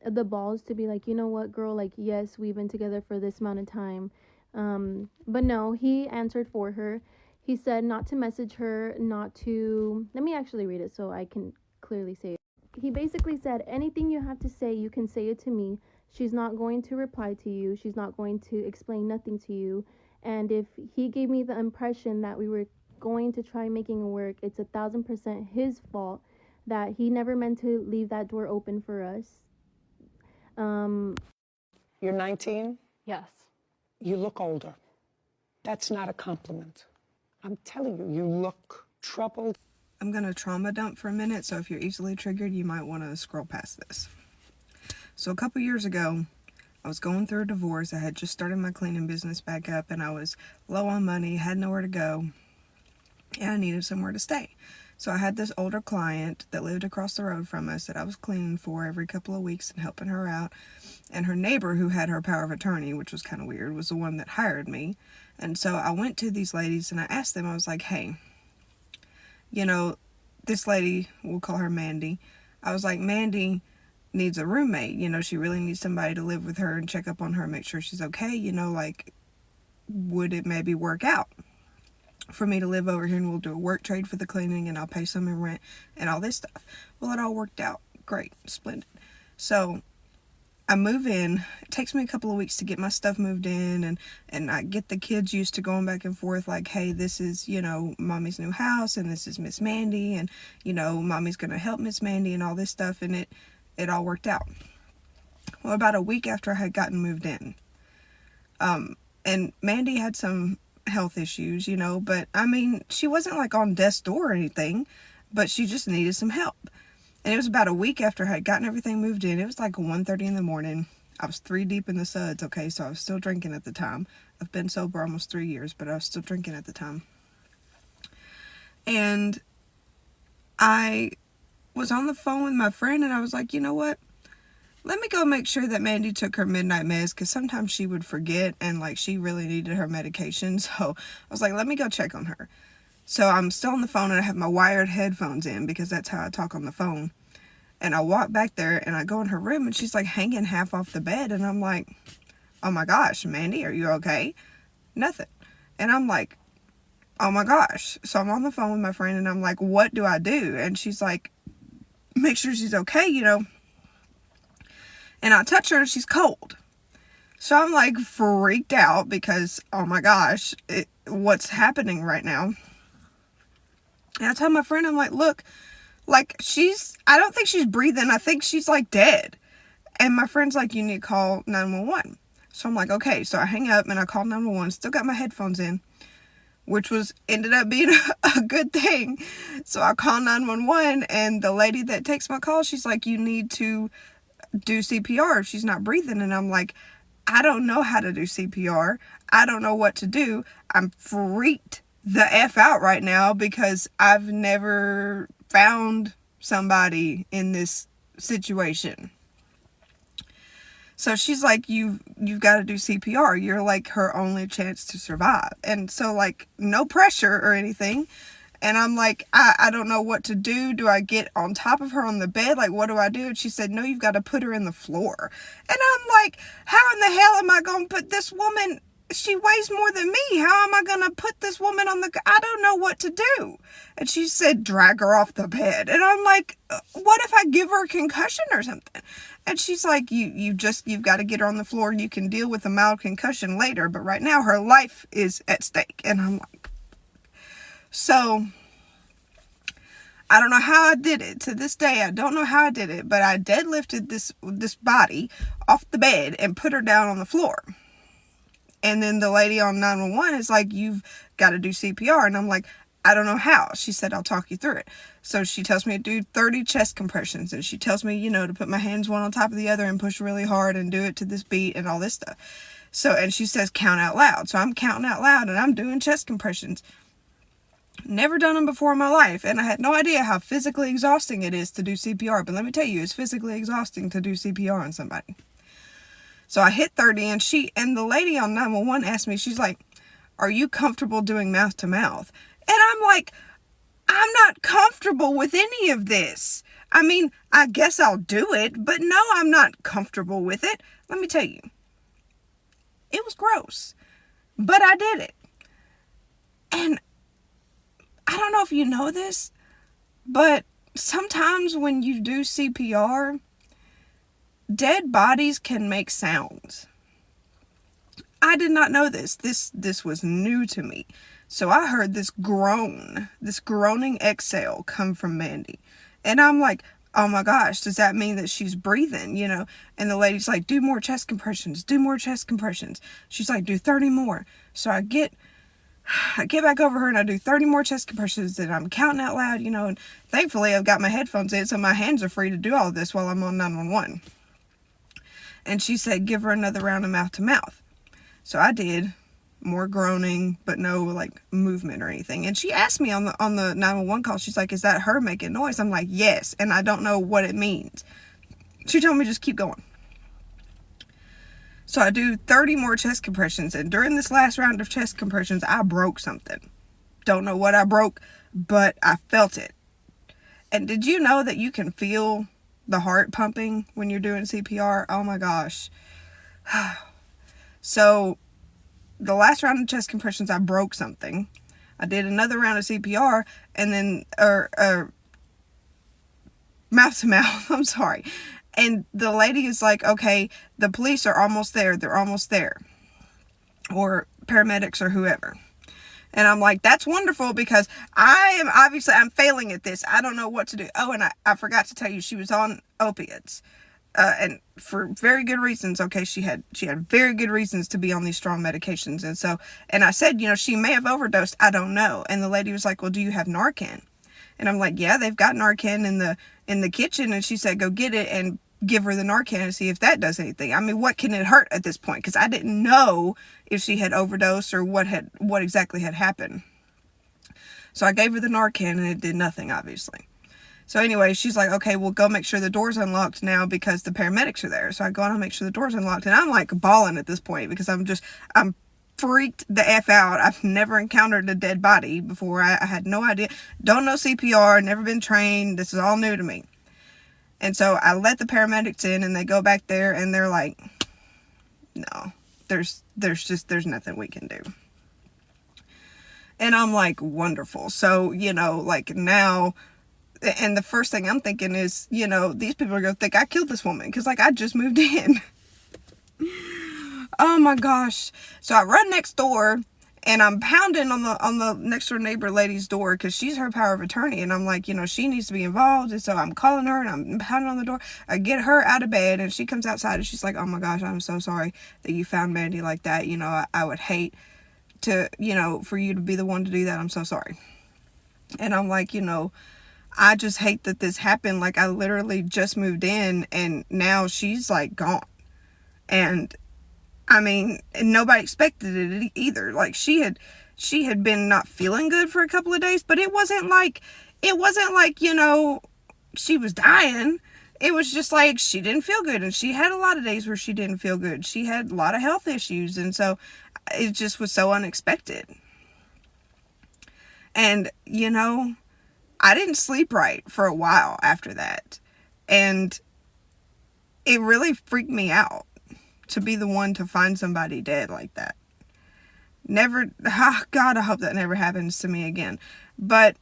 the balls to be like, you know what, girl, like, yes, we've been together for this amount of time. But no, he answered for her. He said not to message her, not to, let me actually read it so I can clearly say it. He basically said, anything you have to say, you can say it to me. She's not going to reply to you. She's not going to explain nothing to you. And if he gave me the impression that we were going to try making it work, it's 1,000% his fault, that he never meant to leave that door open for us. You're 19? Yes. You look older. That's not a compliment. I'm telling you, you look troubled. I'm gonna trauma dump for a minute, so if you're easily triggered, you might want to scroll past this. So a couple years ago, I was going through a divorce. I had just started my cleaning business back up, and I was low on money, had nowhere to go, and I needed somewhere to stay. So I had this older client that lived across the road from us that I was cleaning for every couple of weeks and helping her out. And her neighbor, who had her power of attorney, which was kind of weird, was the one that hired me. And so I went to these ladies and I asked them, I was like, hey, you know, this lady, we'll call her Mandy. I was like, Mandy needs a roommate. You know, she really needs somebody to live with her and check up on her and make sure she's okay. You know, like, would it maybe work out for me to live over here, and we'll do a work trade for the cleaning and I'll pay some in rent and all this stuff. Well, it all worked out great, splendid. So I move in. It takes me a couple of weeks to get my stuff moved in, and I get the kids used to going back and forth like, hey, this is, you know, mommy's new house, and this is Miss Mandy, and, you know, mommy's going to help Miss Mandy and all this stuff, and it all worked out. Well, about a week after I had gotten moved in, and Mandy had some health issues, you know, but I mean, she wasn't like on death's door or anything, but she just needed some help. And it was about a week after I had gotten everything moved in. It was like 1:30 in the morning. I was 3 deep in the suds, okay, so I was still drinking at the time. I've been sober almost 3 years, but I was still drinking at the time. And I was on the phone with my friend, and I was like, you know what? Let me go make sure that Mandy took her midnight meds, because sometimes she would forget, and like she really needed her medication. So I was like, let me go check on her. So I'm still on the phone, and I have my wired headphones in because that's how I talk on the phone. And I walk back there and I go in her room, and she's like hanging half off the bed. And I'm like, oh my gosh, Mandy, are you okay? Nothing. And I'm like, oh my gosh. So I'm on the phone with my friend, and I'm like, what do I do? And she's like, make sure she's okay, you know. And I touch her and she's cold. So I'm like freaked out because, oh my gosh, what's happening right now? And I tell my friend, I'm like, look, like I don't think she's breathing. I think she's like dead. And my friend's like, you need to call 911. So I'm like, okay. So I hang up and I call 911. Still got my headphones in, which ended up being a good thing. So I call 911, and the lady that takes my call, she's like, you need to do CPR if she's not breathing. And I'm like, I don't know how to do CPR. I don't know what to do. I'm freaked the F out right now because I've never found somebody in this situation. So she's like, you've got to do CPR. You're like her only chance to survive. And so, like, no pressure or anything. And I'm like, I don't know what to do. Do I get on top of her on the bed? Like, what do I do? And she said, no, you've got to put her in the floor. And I'm like, how in the hell am I going to put this woman? She weighs more than me. How am I going to put this woman on the... I don't know what to do. And she said, drag her off the bed. And I'm like, what if I give her a concussion or something? And she's like, you've got to get her on the floor. You can deal with a mild concussion later. But right now, her life is at stake. And I'm like... So, I don't know how I did it. To this day, I don't know how I did it. But I deadlifted this body off the bed and put her down on the floor. And then the lady on 911 is like, you've got to do CPR. And I'm like, I don't know how. She said, I'll talk you through it. So she tells me to do 30 chest compressions. And she tells me, to put my hands one on top of the other and push really hard and do it to this beat and all this stuff. So, and she says, count out loud. So I'm counting out loud and I'm doing chest compressions. Never done them before in my life, and I had no idea how physically exhausting it is to do CPR, but let me tell you, it's physically exhausting to do CPR on somebody. So I hit 30, and the lady on 911 asked me, she's like, are you comfortable doing mouth to mouth? And I'm like, I'm not comfortable with any of this. I mean, I guess I'll do it, but no, I'm not comfortable with it. Let me tell you, it was gross, but I did it. And I don't know if you know this, but sometimes when you do CPR, dead bodies can make sounds. I did not know this. This was new to me. So I heard this groaning exhale come from Mandy. And I'm like, oh my gosh, does that mean that she's breathing, And the lady's like, do more chest compressions, do more chest compressions. She's like, do 30 more. So I get back over her and I do 30 more chest compressions and I'm counting out loud, and thankfully I've got my headphones in so my hands are free to do all this while I'm on 911. And she said, give her another round of mouth to mouth. So I did more groaning, but no like movement or anything. And she asked me on the 911 call, she's like, is that her making noise? I'm like, yes. And I don't know what it means. She told me just keep going. So I do 30 more chest compressions, and during this last round of chest compressions, I broke something. Don't know what I broke, but I felt it. And did you know that you can feel the heart pumping when you're doing CPR? Oh my gosh. So the last round of chest compressions, I broke something. I did another round of CPR, and then, mouth to mouth, I'm sorry. And the lady is like, okay, the police are almost there. They're almost there. Or paramedics or whoever. And I'm like, that's wonderful because I'm failing at this. I don't know what to do. Oh, and I forgot to tell you, she was on opiates. And for very good reasons. Okay, she had very good reasons to be on these strong medications. And I said, she may have overdosed. I don't know. And the lady was like, well, do you have Narcan? And I'm like, yeah, they've got Narcan in the kitchen. And she said, go get it and give her the Narcan and see if that does anything. I mean, what can it hurt at this point? Because I didn't know if she had overdosed or what exactly had happened. So I gave her the Narcan and it did nothing, obviously. So anyway, she's like, okay, well, go make sure the door's unlocked now because the paramedics are there. So I go on and make sure the door's unlocked. And I'm like bawling at this point because I'm freaked the F out. I've never encountered a dead body before. I had no idea. Don't know CPR, never been trained. This is all new to me. And so I let the paramedics in and they go back there and they're like, no, there's nothing we can do. And I'm like, wonderful. So, like now, and the first thing I'm thinking is, these people are going to think I killed this woman because like I just moved in. Oh my gosh. So I run next door And I'm pounding on the next door neighbor lady's door because she's her power of attorney. And I'm like, she needs to be involved. And so I'm calling her and I'm pounding on the door. I get her out of bed and she comes outside and she's like, oh my gosh, I'm so sorry that you found Mandy like that. I would hate to, for you to be the one to do that. I'm so sorry. And I'm like, I just hate that this happened. Like, I literally just moved in and now she's like gone. And I mean, nobody expected it either. Like, she had been not feeling good for a couple of days, but it wasn't like, she was dying. It was just like, she didn't feel good. And she had a lot of days where she didn't feel good. She had a lot of health issues. And so it just was so unexpected. And, I didn't sleep right for a while after that. And it really freaked me out to be the one to find somebody dead like that. God, I hope that never happens to me again. But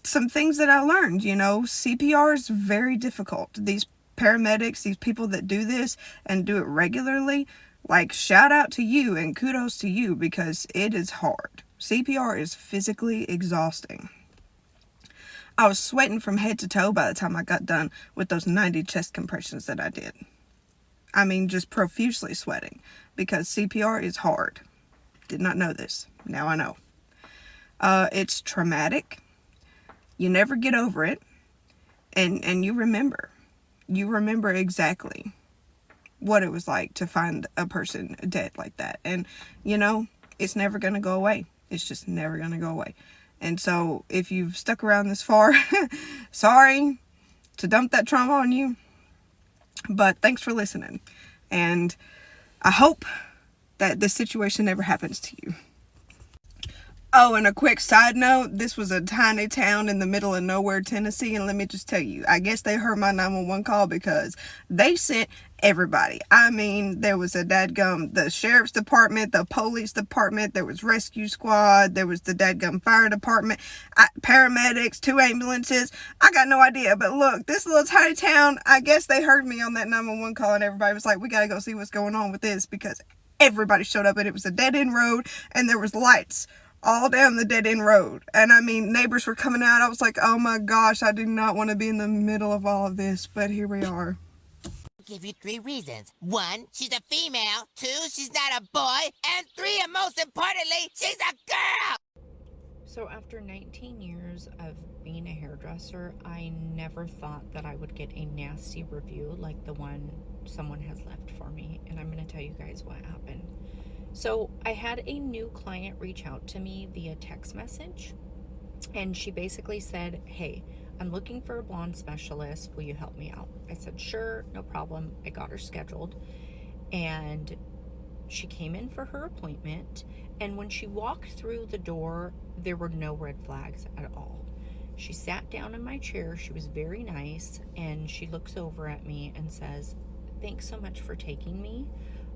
some things that I learned, CPR is very difficult. These paramedics, these people that do this and do it regularly, like, shout out to you and kudos to you because it is hard. CPR is physically exhausting. I was sweating from head to toe by the time I got done with those 90 chest compressions that I did. I mean, just profusely sweating because CPR is hard. Did not know this. Now I know. It's traumatic. You never get over it. And you remember. You remember exactly what it was like to find a person dead like that. And, it's never going to go away. It's just never going to go away. And so if you've stuck around this far, sorry to dump that trauma on you. But thanks for listening. And I hope that this situation never happens to you. Oh, and a quick side note, this was a tiny town in the middle of nowhere, Tennessee, and let me just tell you, I guess they heard my 911 call because they sent everybody. I mean, there was the sheriff's department, the police department, there was rescue squad, there was the fire department, paramedics, 2 ambulances. I got no idea, but look, this little tiny town, I guess they heard me on that 911 call and everybody was like, we gotta go see what's going on with this because everybody showed up and it was a dead-end road and there was lights all down the dead-end road. And I mean, neighbors were coming out. I was like, oh my gosh, I do not want to be in the middle of all of this, but here we are. I'll give you 3 reasons. 1, she's a female. 2, she's not a boy. And 3, and most importantly, she's a girl! So after 19 years of being a hairdresser, I never thought that I would get a nasty review like the one someone has left for me. And I'm going to tell you guys what happened. So I had a new client reach out to me via text message, and she basically said, hey, I'm looking for a blonde specialist. Will you help me out? I said, sure, no problem. I got her scheduled, and she came in for her appointment, and when she walked through the door, there were no red flags at all. She sat down in my chair. She was very nice, and she looks over at me and says, thanks so much for taking me.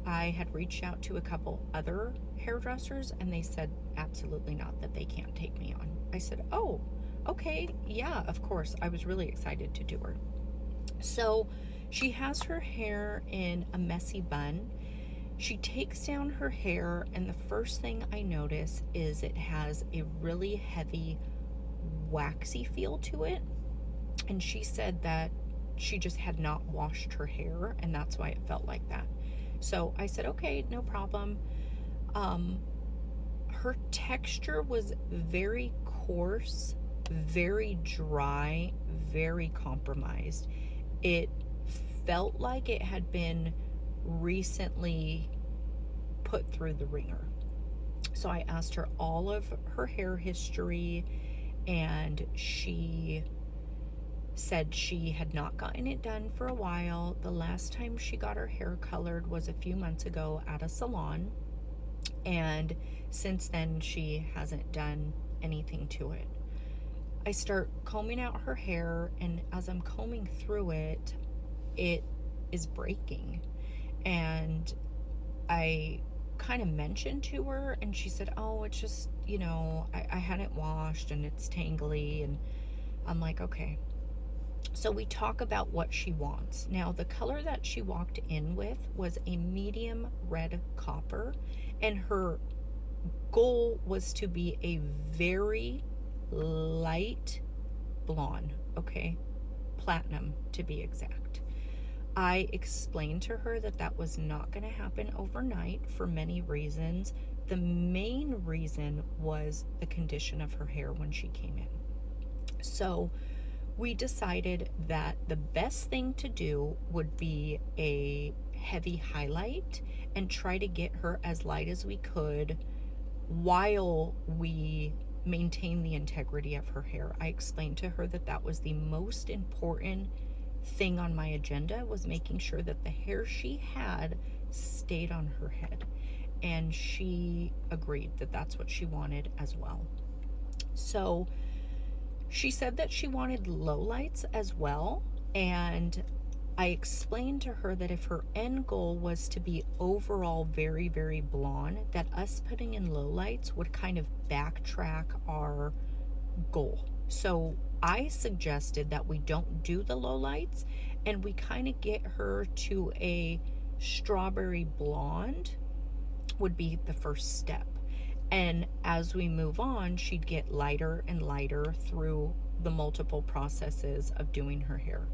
I had reached out to a couple other hairdressers and they said absolutely not, that they can't take me on. I said, oh, okay, yeah, of course. I was really excited to do her. So she has her hair in a messy bun. She takes down her hair and the first thing I notice is it has a really heavy waxy feel to it. And she said that she just had not washed her hair and that's why it felt like that. So I said, okay, no problem. Her texture was very coarse, very dry, very compromised. It felt like it had been recently put through the ringer. So I asked her all of her hair history, and she said she had not gotten it done for a while. The last time she got her hair colored was a few months ago at a salon, and since then she hasn't done anything to it. I start combing out her hair, and as I'm combing through it, it is breaking. And I kind of mentioned to her, and she said, oh, it's just, I hadn't washed and it's tangly. And I'm like, okay. So we talk about what she wants. Now, the color that she walked in with was a medium red copper, and her goal was to be a very light blonde, okay? Platinum, to be exact. I explained to her that that was not going to happen overnight for many reasons. The main reason was the condition of her hair when she came in. So we decided that the best thing to do would be a heavy highlight and try to get her as light as we could while we maintain the integrity of her hair. I explained to her that that was the most important thing on my agenda, was making sure that the hair she had stayed on her head. And she agreed that that's what she wanted as well. So she said that she wanted lowlights as well, and I explained to her that if her end goal was to be overall very, very blonde, that us putting in lowlights would kind of backtrack our goal. So I suggested that we don't do the lowlights and we kind of get her to a strawberry blonde would be the first step. And as we move on, she'd get lighter and lighter through the multiple processes of doing her hair.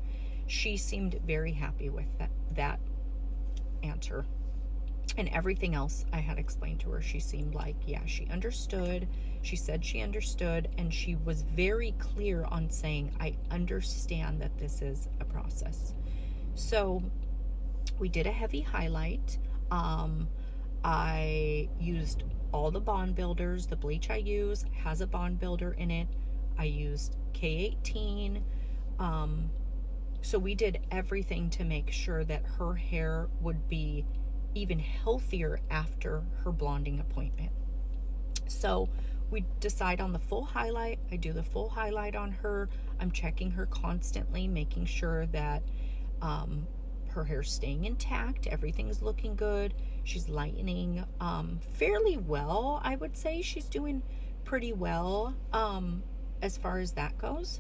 She seemed very happy with that answer. And everything else I had explained to her, she seemed like, yeah, she understood. She said she understood, and she was very clear on saying, I understand that this is a process. So we did a heavy highlight. I used all the bond builders. The bleach I use has a bond builder in it. I used K18. So we did everything to make sure that her hair would be even healthier after her blonding appointment. So we decide on the full highlight. I do the full highlight on her. I'm checking her constantly, making sure that her hair's staying intact. Everything's looking good. She's lightening fairly well. I would say she's doing pretty well as far as that goes.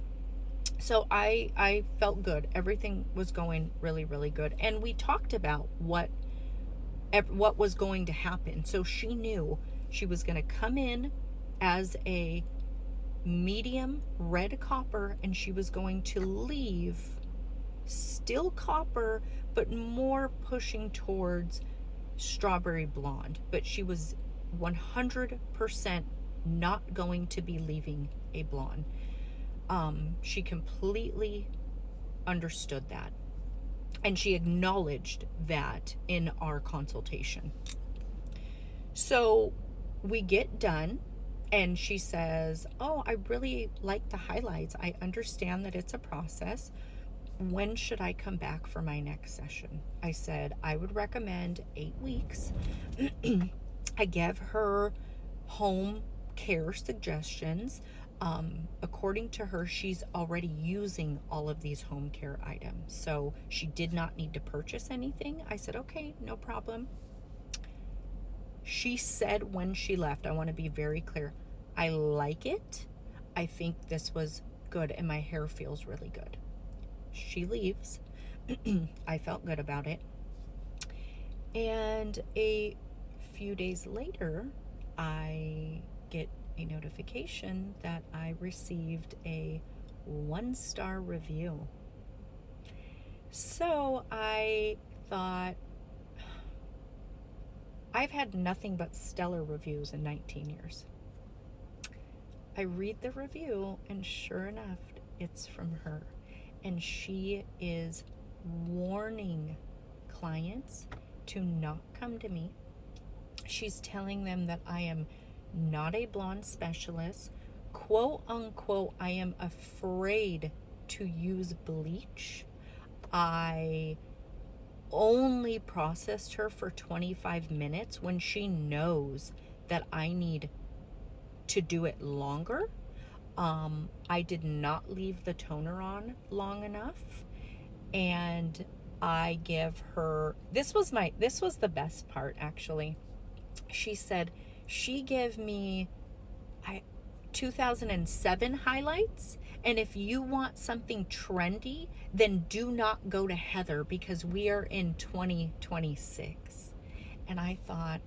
So I felt good. Everything was going really, really good. And we talked about what was going to happen. So she knew she was going to come in as a medium red copper, and she was going to leave still copper, but more pushing towards strawberry blonde. But she was 100% not going to be leaving a blonde. She completely understood that, and she acknowledged that in our consultation. So we get done, and she says, oh, I really like the highlights. I understand that it's a process. When should I come back for my next session? I said I would recommend 8 weeks. I gave her home care suggestions. According to her, she's already using all of these home care items, so she did not need to purchase anything. I said, okay, no problem. She said when she left, I want to be very clear, I like it. I think this was good, and my hair feels really good. She leaves. I felt good about it. And a few days later, I get a notification that I received a 1-star review. So I thought, I've had nothing but stellar reviews in 19 years. I read the review, and sure enough, it's from her. And she is warning clients to not come to me. She's telling them that I am not a blonde specialist. Quote unquote, I am afraid to use bleach. I only processed her for 25 minutes when she knows that I need to do it longer. I did not leave the toner on long enough, and I give her, this was the best part actually. She said she gave me 2007 highlights, and if you want something trendy, then do not go to Heather because we are in 2026. And I thought,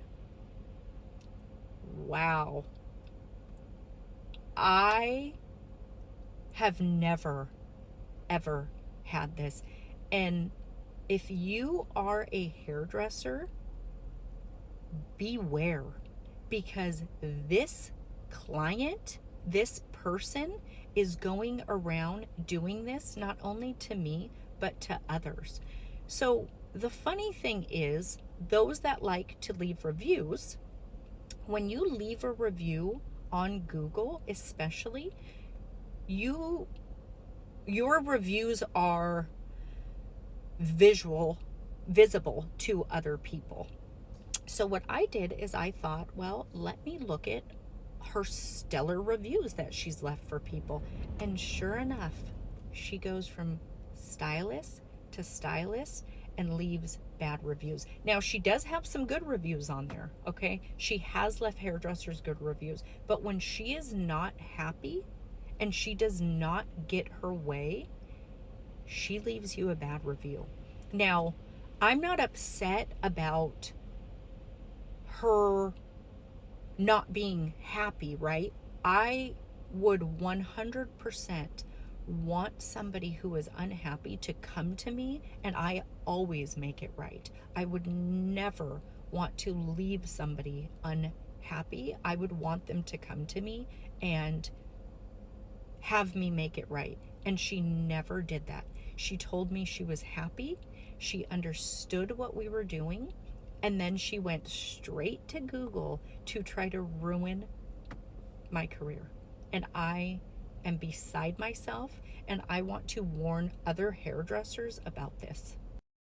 wow, I have never, ever had this. And if you are a hairdresser, beware, because this client, this person is going around doing this not only to me, but to others. So the funny thing is, those that like to leave reviews, when you leave a review on Google especially, your reviews are visible to other people. So what I did is I thought, well, let me look at her stellar reviews that she's left for people. And sure enough, she goes from stylist to stylist and leaves bad reviews. Now, she does have some good reviews on there, okay? She has left hairdressers good reviews. But when she is not happy and she does not get her way, she leaves you a bad review. Now, I'm not upset about her not being happy, right? I would 100% want somebody who is unhappy to come to me, and I always make it right. I would never want to leave somebody unhappy. I would want them to come to me and have me make it right. And she never did that. She told me she was happy. She understood what we were doing. And then she went straight to Google to try to ruin my career. And I am beside myself, and I want to warn other hairdressers about this.